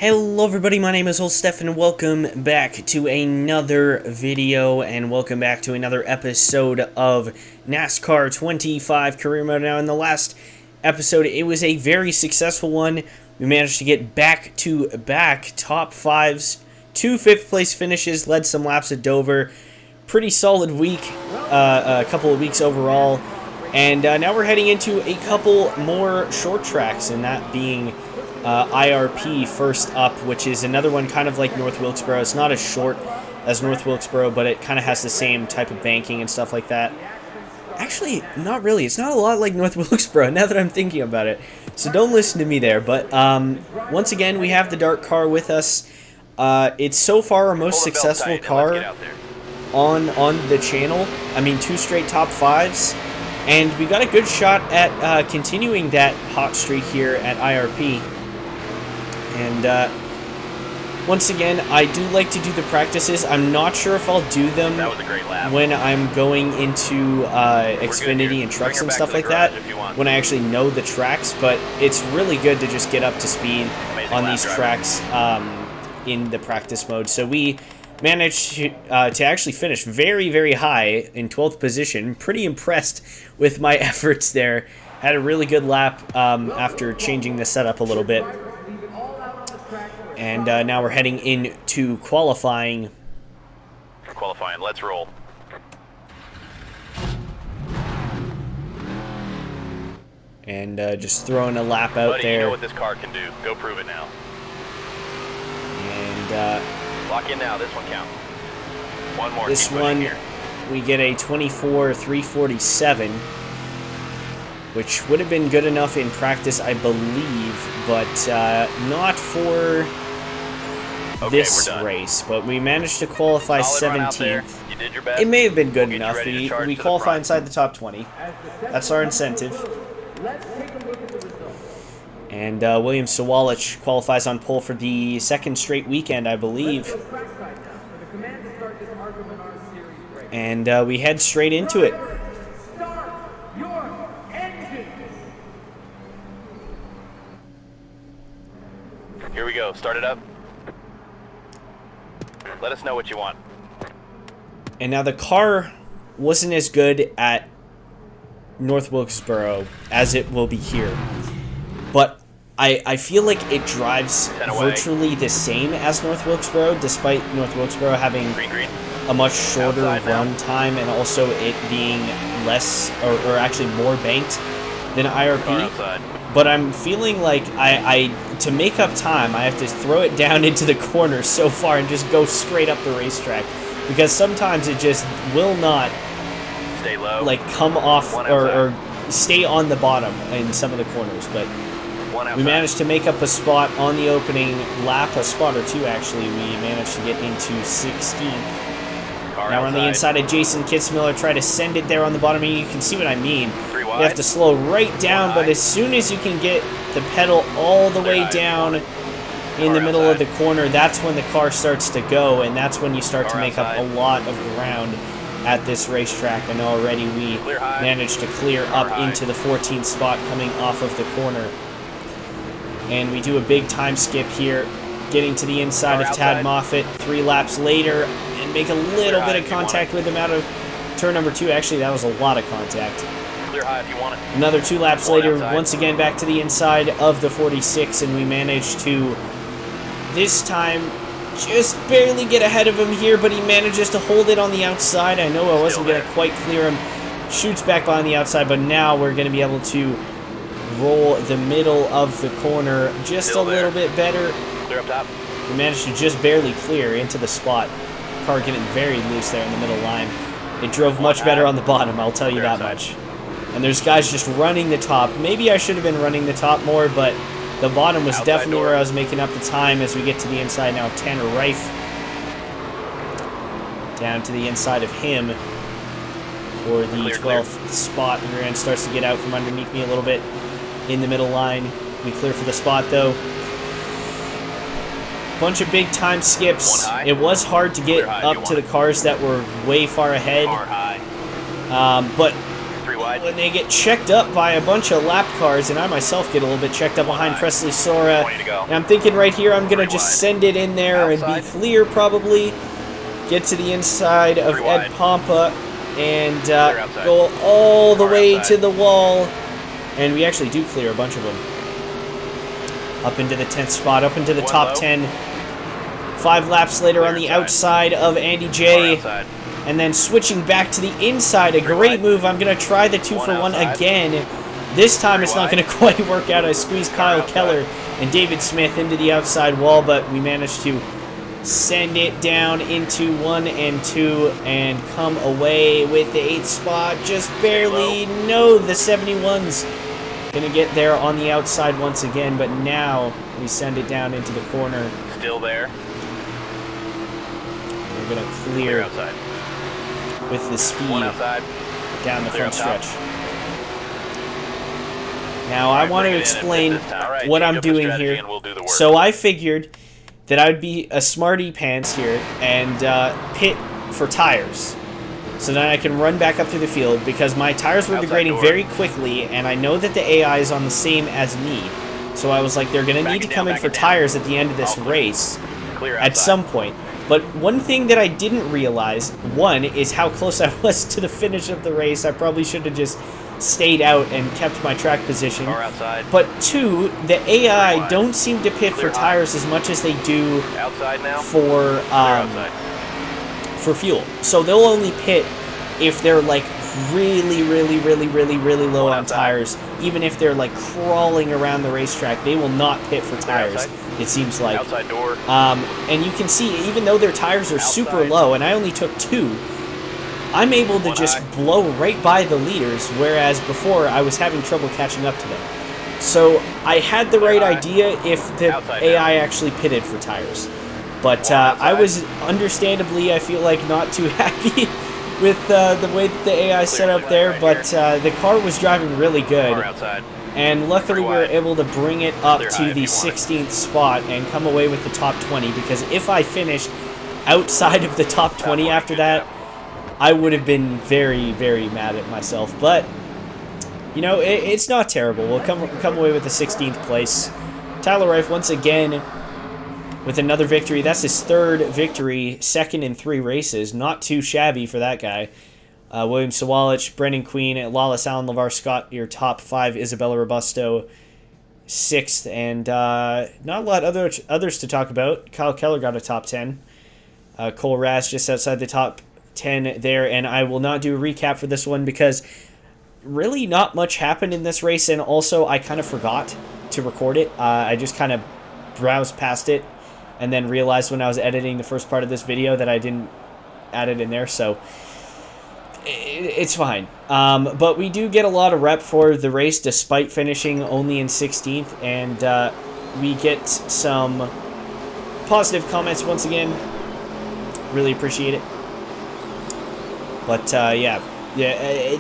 Hello everybody, my name is Old Steph and welcome back to another video and welcome back to another episode of NASCAR 25 Career Mode. Now in the last episode it was a very successful one. We managed to get back-to-back top fives, 2 5th place finishes, led some laps at Dover. Pretty solid week, a couple of weeks overall, and now we're heading into a couple more short tracks, and that being IRP first up, which is another one kind of like North Wilkesboro. It's not as short as North Wilkesboro, but it kind of has the same type of banking and stuff like that. Actually, not really. It's not a lot like North Wilkesboro, now that I'm thinking about it. So don't listen to me there. But once again, we have the dark car with us. It's so far our most successful car on the channel. I mean, 2 straight top 5s. And we got a good shot at continuing that hot streak here at IRP. And once again, I do like to do the practices. I'm not sure if I'll do them when I'm going into Xfinity and trucks and stuff like that, when I actually know the tracks, but it's really good to just get up to speed on these tracks in the practice mode. So we managed to actually finish very, very high in 12th position. Pretty impressed with my efforts there. Had a really good lap after changing the setup a little bit. And now we're heading into qualifying. Let's roll. And just throwing a lap out Buddy, there. You know what this car can do. Go prove it now. And lock in now. This one counts. One more. This one, we get a 24.347, which would have been good enough in practice, I believe, but not for this race. But we managed to qualify 17th. You did your best. It may have been good enough. We qualify inside the top 20. That's our incentive. And William Sawalich qualifies on pole for the 2nd straight weekend, I believe. And we head straight into it. Here we go. Start it up. Let us know what you want. And now the car wasn't as good at North Wilkesboro as it will be here. But I feel like it drives virtually the same as North Wilkesboro, despite North Wilkesboro having a much shorter run time and also it being less, or actually more banked than IRP. But I'm feeling like to make up time, I have to throw it down into the corner so far and just go straight up the racetrack. Because sometimes it just will not stay low, like come off or stay on the bottom in some of the corners. But we managed to make up a spot on the opening lap, a spot or two actually. We managed to get into 16th. Now we're on the inside of Jason Kitzmiller, try to send it there on the bottom. You can see what I mean. You have to slow right down, but as soon as you can get the pedal all the way down in the middle of the corner, that's when the car starts to go, and that's when you start to make up a lot of ground at this racetrack. And already we managed to clear up into the 14th spot coming off of the corner. And we do a big time skip here, getting to the inside of Tad Moffitt 3 laps later, and make a little bit of contact with him out of turn number 2. Actually, that was a lot of contact. Clear high if you want it. Another 2 laps later, once again back to the inside of the 46, and we managed to, this time, just barely get ahead of him here, but he manages to hold it on the outside. I know I wasn't going to quite clear him. Shoots back on the outside, but now we're going to be able to roll the middle of the corner just a little bit better. Clear up top. We managed to just barely clear into the spot. Car getting very loose there in the middle line. It drove much better on the bottom, I'll tell you that much. And there's guys just running the top. Maybe I should have been running the top more, but the bottom was definitely where I was making up the time as we get to the inside now of Tanner Reif. Down to the inside of him for the 12th spot. The rear end starts to get out from underneath me a little bit in the middle line. We clear for the spot though. Bunch of big time skips. It was hard to get up to the cars that were way far ahead. But wide. when they get checked up by a bunch of lap cars, and I myself get a little bit checked up behind Presley Sora. 20 to go. And I'm thinking right here I'm going to 3 just wide. send it in there Outside. and be clear probably. Get to the inside of 3 Ed wide. Pompa and outside. go all the Car way outside. to the wall. And we actually do clear a bunch of them. Up into the 10th spot, up into the One top low. 10. 5 laps later Clear on the inside. outside of Andy Car J. outside. And then switching back to the inside, a 3 great wide. move. I'm going to try the 2 1 for 1 outside. again. This time 3 it's not wide. going to quite work out. I squeezed Kyle outside. Keller and David Smith into the outside wall, but we managed to send it down into 1 and 2 and come away with the 8th spot. Just barely. No, the 71's going to get there on the outside once again, but now we send it down into the corner. Still there. We're going to Clear clear outside. with the speed 1 outside. down the Clear front up top. stretch. Now I want to explain what I'm doing here. So I figured that I'd be a smarty pants here and pit for tires. So then I can run back up through the field because my tires were Outside degrading door. very quickly and I know that the AI is on the same as me. So I was like, they're going to Back need to it down, come in back for it down. tires at the end of this All clear. race Clear at outside. some point. But one thing that I didn't realize, one, is how close I was to the finish of the race. I probably should have just stayed out and kept my track position. Car outside. But two, the AI wide. don't seem to pit Clear for high. tires as much as they do Outside now. for Clear outside. for fuel. So they'll only pit if they're like really low One on outside. tires. Even if they're like crawling around the racetrack, they will not pit for tires. outside. It seems like. Outside door. And you can see, even though their tires are super Outside. low, and I only took 2, I'm able to One just high. blow right by the leaders, whereas before I was having trouble catching up to them. So I had the right high. idea if the Outside AI actually pitted for tires. But One I outside. was, understandably, I feel like not too happy with the way that the AI set up there, right but the car was driving really good. Car outside. And luckily we were wide. able to bring it up Clear high to if the you want it. 16th spot and come away with the top 20, because if I finished outside of the top 20 Top after 20, that, good I would have been very mad at myself. But, you know, it's not terrible. We'll come away with the 16th place. Tyler Reif once again with another victory. That's his 3rd victory, 2nd in 3 races. Not too shabby for that guy. William Sawalich, Brendan Queen, Lawless Allen, LeVar Scott, your top 5, Isabella Robusto, 6th, and not a lot others to talk about. Kyle Keller got a top 10. Cole Raz just outside the top 10 there, and I will not do a recap for this one because really not much happened in this race, and also I kind of forgot to record it. I just kind of browsed past it and then realized when I was editing the first part of this video that I didn't add it in there, so it's fine. But we do get a lot of rep for the race despite finishing only in 16th, and we get some positive comments once again. Really appreciate it. But yeah,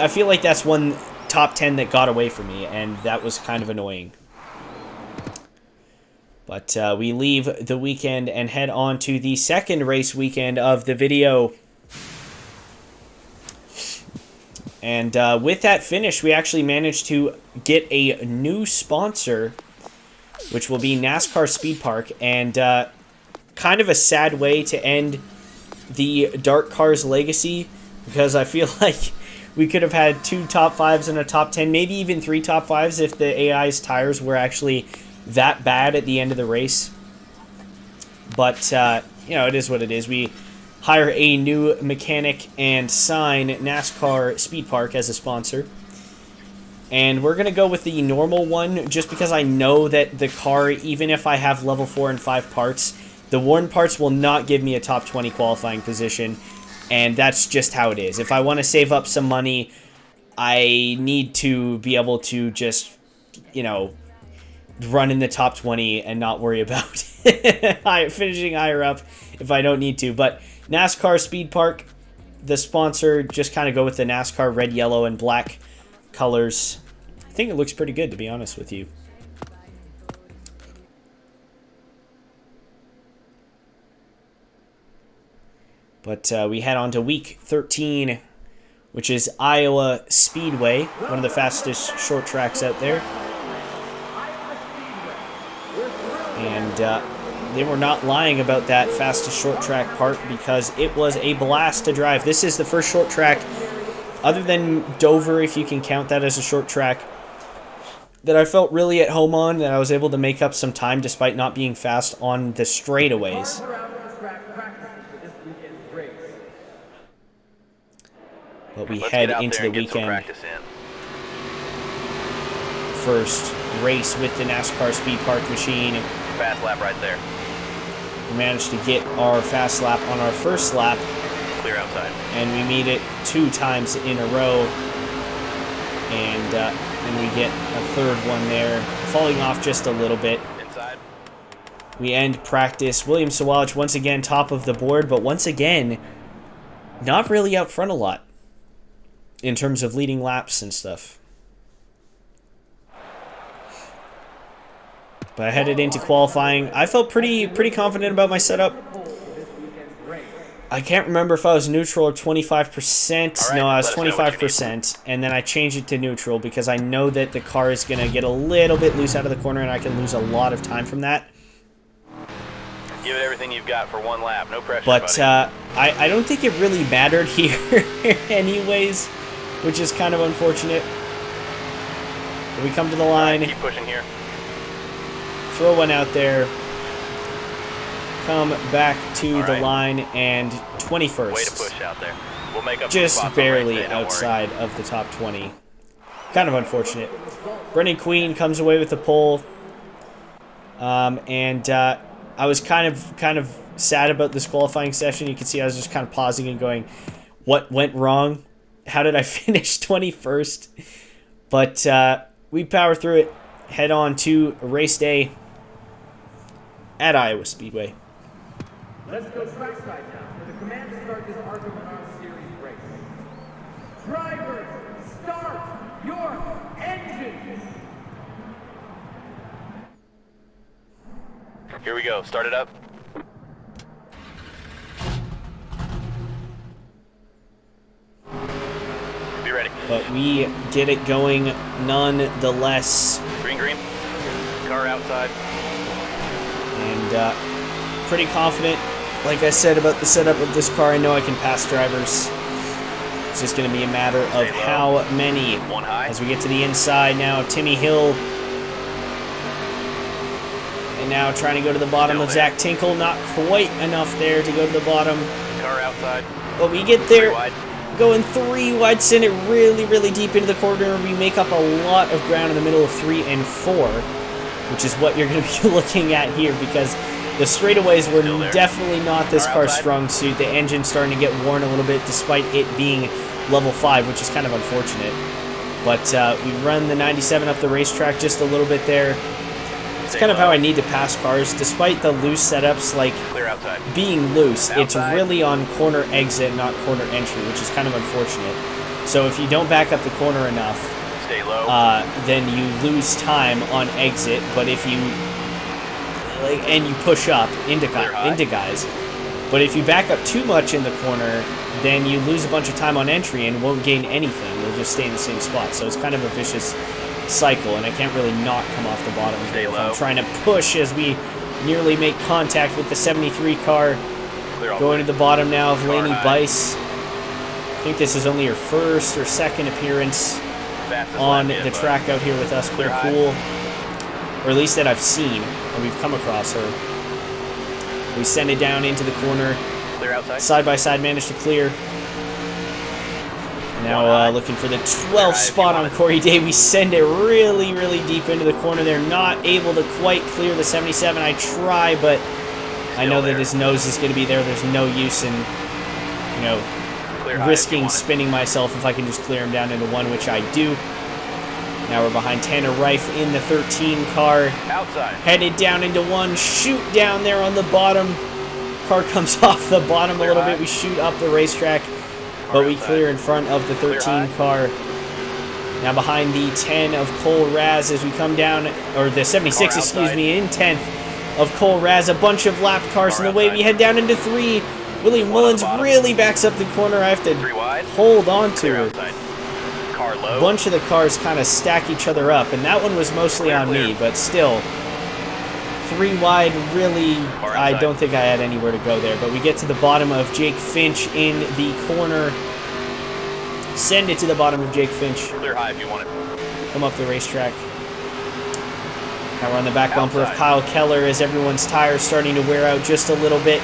I feel like that's one top 10 that got away from me, and that was kind of annoying. But we leave the weekend and head on to the second race weekend of the video. And with that finish, we actually managed to get a new sponsor, which will be NASCAR Speed Park, and kind of a sad way to end the Dark Cars legacy, because I feel like we could have had 2 top 5s and a top 10, maybe even 3 top 5s if the AI's tires were actually that bad at the end of the race. But, you know, it is what it is. We hire a new mechanic and sign NASCAR Speed Park as a sponsor. And we're going to go with the normal one just because I know that the car, even if I have level 4 and 5 parts, the worn parts will not give me a top 20 qualifying position. And that's just how it is. If I want to save up some money, I need to be able to just, you know, run in the top 20 and not worry about finishing higher up if I don't need to. But NASCAR Speed Park, the sponsor, just kind of go with the NASCAR red, yellow, and black colors. I think it looks pretty good, to be honest with you. But we head on to week 13 which is Iowa Speedway, one of the fastest short tracks out there. And they were not lying about that fastest short track part, because it was a blast to drive. This is the first short track, other than Dover, if you can count that as a short track, that I felt really at home on, that I was able to make up some time despite not being fast on the straightaways. But we head into the weekend. First race with the NASCAR Speed Park machine. Fast lap right there. We managed to get our fast lap on our first lap. Clear outside. And we made it 2 times in a row. And then we get a third one there, falling off just a little bit. Inside. We end practice. William Sawalich once again top of the board, but once again, not really out front a lot in terms of leading laps and stuff. But I headed into qualifying. I felt pretty confident about my setup. I can't remember if I was neutral or 25%. No, I was 25%, and then I changed it to neutral because I know that the car is going to get a little bit loose out of the corner, and I can lose a lot of time from that. Give it everything you've got for 1 lap. No pressure, but I don't think it really mattered here anyways, which is kind of unfortunate. But we come to the line. Keep pushing here. Throw one out there. Come back to the line, and 21st. Way to push out there. We'll make up just barely outside of the top 20. Kind of unfortunate. Brendan Queen comes away with the pole. And I was kind of sad about this qualifying session. You can see I was just kind of pausing and going, what went wrong? How did I finish 21st? But we power through it. Head on to race day at Iowa Speedway. Let's go trackside now for the command to start this Arkham Series race. Drivers, start your engines! Here we go. Start it up. Be ready. But we get it going nonetheless. Green, green. Car outside. And pretty confident, like I said, about the setup of this car. I know I can pass drivers. It's just going to be a matter of how many. One high. As we get to the inside now, Timmy Hill. And now trying to go to the bottom of Zach Tinkle. Not quite enough there to go to the bottom. Car outside. But we get there. 3 wide. Going 3 wide, send it really deep into the corner. We make up a lot of ground in the middle of 3 and 4, which is what you're going to be looking at here, because the straightaways were definitely not this car's strong suit. The engine's starting to get worn a little bit, despite it being level 5, which is kind of unfortunate. But we run the 97 up the racetrack just a little bit there. It's kind of how I need to pass cars, despite the loose setups, like being loose. It's really on corner exit, not corner entry, which is kind of unfortunate. So if you don't back up the corner enough, Stay low. then you lose time on exit. But if you and you push up into guys, but if you back up too much in the corner, then you lose a bunch of time on entry and won't gain anything. You'll just stay in the same spot. So it's kind of a vicious cycle, and I can't really not come off the bottom. Stay low. I'm trying to push as we nearly make contact with the 73 car. Going to the bottom now of Lainey Bice. I think this is only her first or second appearance on the track out here with us. Pretty cool. Or at least that I've seen, or we've come across her. We send it down into the corner. Side by side, managed to clear. Now looking for the 12th spot on Corey Day. We send it really deep into the corner. They're not able to quite clear the 77. I try, but I know that his nose is going to be there. There's no use in, risking spinning myself if I can just clear him down into 1, which I do. Now we're behind Tanner Reif in the 13 car. Outside. Headed down into 1. Shoot down there on the bottom. Car comes off the bottom a little bit. We shoot up the racetrack. But we clear in front of the 13 car. Now behind the 10 of Cole Raz as we come down, or the 76, excuse me, in 10th of Cole Raz. A bunch of lap cars in the way. We head down into 3. William Mullins really backs up the corner. I have to 3 wide. hold on Clear to it. outside. Car low. A bunch of the cars kind of stack each other up, and that one was mostly on me, but still. 3 wide, really, I don't think I had anywhere to go there. But we get to the bottom of Jake Finch in the corner. Send it to the bottom of Jake Finch. Clear high if you want it. Come up the racetrack. Now we're on the back bumper of Kyle Keller as everyone's tires starting to wear out just a little bit.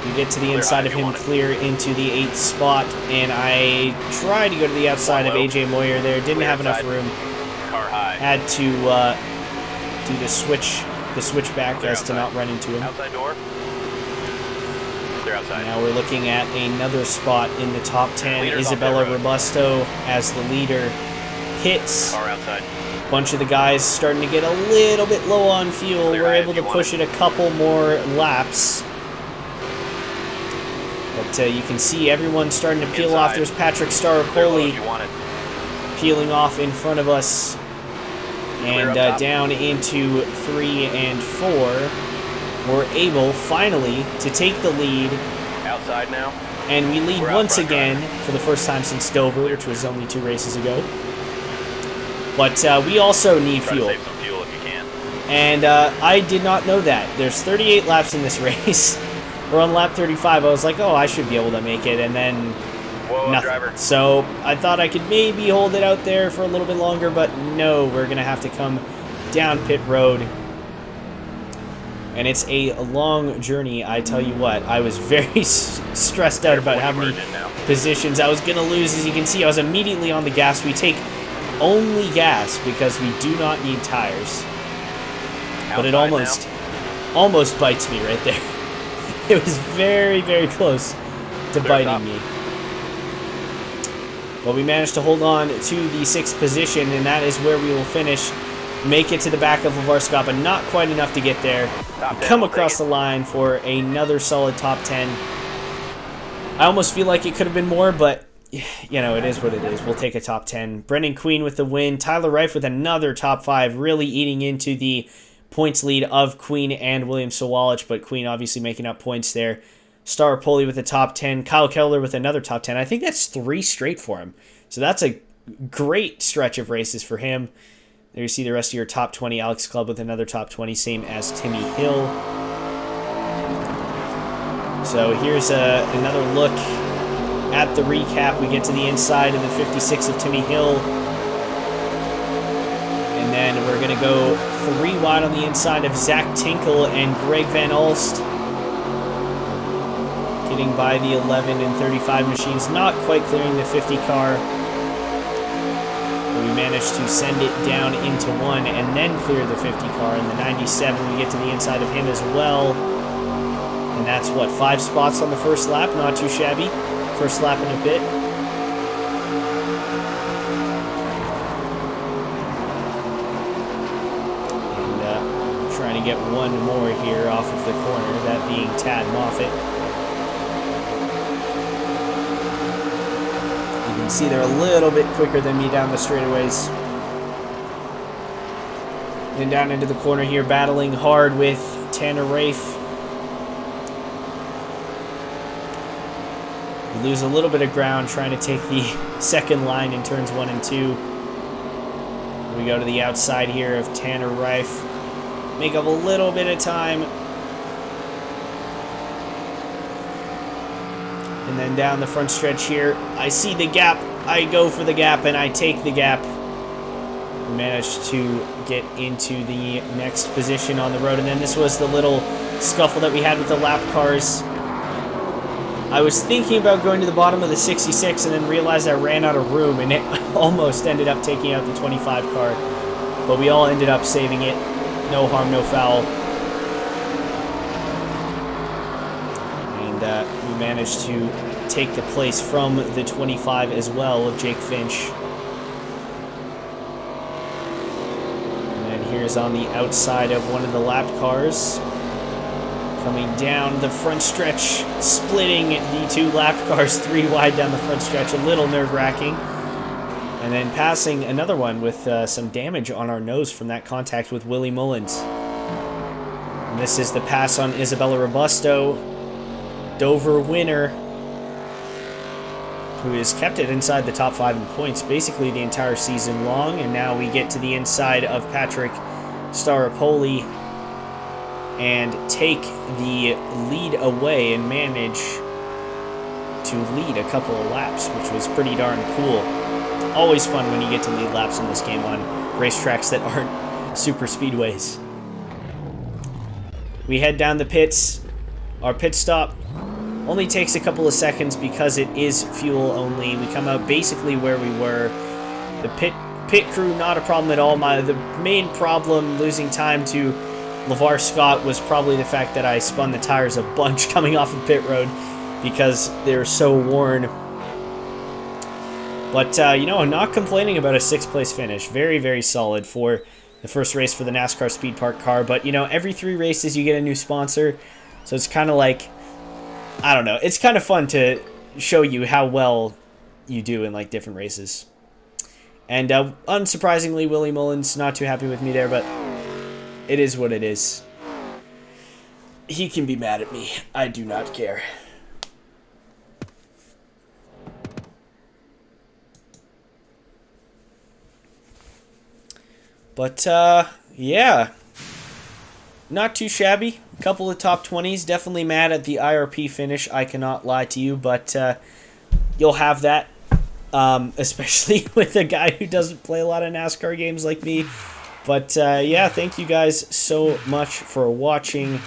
We get to the inside of him, clear into the 8th spot, and I tried to go to the outside of AJ Moyer there. Didn't have enough room. Car high. Had to do the switchback as to not run into him. Outside door. Clear outside. Now we're looking at another spot in the top 10. Isabella Robusto as the leader hits. Car outside. A bunch of the guys starting to get a little bit low on fuel. We're able to push it a couple more laps. But you can see everyone starting to peel off. There's Patrick Staropoli peeling off in front of us. And down into 3 and 4. We're able, finally, to take the lead. Outside now. And we lead once again for the first time since Dover, which was only 2 races ago. But we also need fuel. Save some fuel if you can. And I did not know that. There's 38 laps in this race. We're on lap 35. I was like, oh, I should be able to make it. And then nothing. Driver. So I thought I could maybe hold it out there for a little bit longer, but no, we're going to have to come down pit road. And it's a long journey, I tell you what. I was very stressed out about how many positions I was going to lose. As you can see, I was immediately on the gas. We take only gas because we do not need tires. But it almost bites me right there. It was very, very close to biting me. But we managed to hold on to the 6th position, and that is where we will finish. Make it to the back of Levarskop, but not quite enough to get there. Come across the line for another solid top 10. I almost feel like it could have been more, but, you know, it is what it is. We'll take a top 10. Brendan Queen with the win. Tyler Reif with another top 5, really eating into the points lead of Queen and William Sawalich, but Queen obviously making up points there. Staropoli with the top 10. Kyle Keller with another top 10. I think that's 3 straight for him. So that's a great stretch of races for him. There you see the rest of your top 20. Alex Clubb with another top 20, same as Timmy Hill. So here's another look at the recap. We get to the inside of the 56 of Timmy Hill. And then we're going to go 3 wide on the inside of Zach Tinkle and Greg Van Alst. Getting by the 11 and 35 machines, not quite clearing the 50 car. But we managed to send it down into 1 and then clear the 50 car. In the 97, we get to the inside of him as well. And that's, what, 5 spots on the first lap? Not too shabby. First lap in a bit. Trying to get one more here off of the corner, that being Tad Moffitt. You can see they're a little bit quicker than me down the straightaways. Then down into the corner here, battling hard with Tanner Rafe. We lose a little bit of ground trying to take the second line in turns 1 and 2. We go to the outside here of Tanner Rafe. Make up a little bit of time. And then down the front stretch here, I see the gap. I go for the gap, and I take the gap. We managed to get into the next position on the road. And then this was the little scuffle that we had with the lap cars. I was thinking about going to the bottom of the 66 and then realized I ran out of room, and it almost ended up taking out the 25 car. But we all ended up saving it. No harm, no foul. And we managed to take the place from the 25 as well of Jake Finch. And then here's on the outside of one of the lap cars. Coming down the front stretch, splitting the 2 lap cars 3 wide down the front stretch. A little nerve-wracking. And then passing another one with some damage on our nose from that contact with Willie Mullins. And this is the pass on Isabella Robusto, Dover winner, who has kept it inside the top 5 in points basically the entire season long. And now we get to the inside of Patrick Staropoli and take the lead away and manage to lead a couple of laps, which was pretty darn cool. Always fun when you get to lead laps in this game on racetracks that aren't super speedways. We head down the pits. Our pit stop only takes a couple of seconds because it is fuel only. We come out basically where we were. The pit crew, not a problem at all. The main problem, losing time to LeVar Scott, was probably the fact that I spun the tires a bunch coming off of pit road because they're so worn. But, you know, I'm not complaining about a 6th place finish. Very, very solid for the first race for the NASCAR Speed Park car. But, you know, every 3 races you get a new sponsor. So it's kind of like, I don't know. It's kind of fun to show you how well you do in, like, different races. And, unsurprisingly, Willie Mullins not too happy with me there, but it is what it is. He can be mad at me. I do not care. But, yeah. Not too shabby. A couple of top 20s. Definitely mad at the IRP finish. I cannot lie to you, but you'll have that. Especially with a guy who doesn't play a lot of NASCAR games like me. But, yeah, thank you guys so much for watching.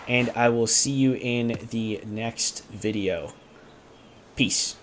And I will see you in the next video. Peace.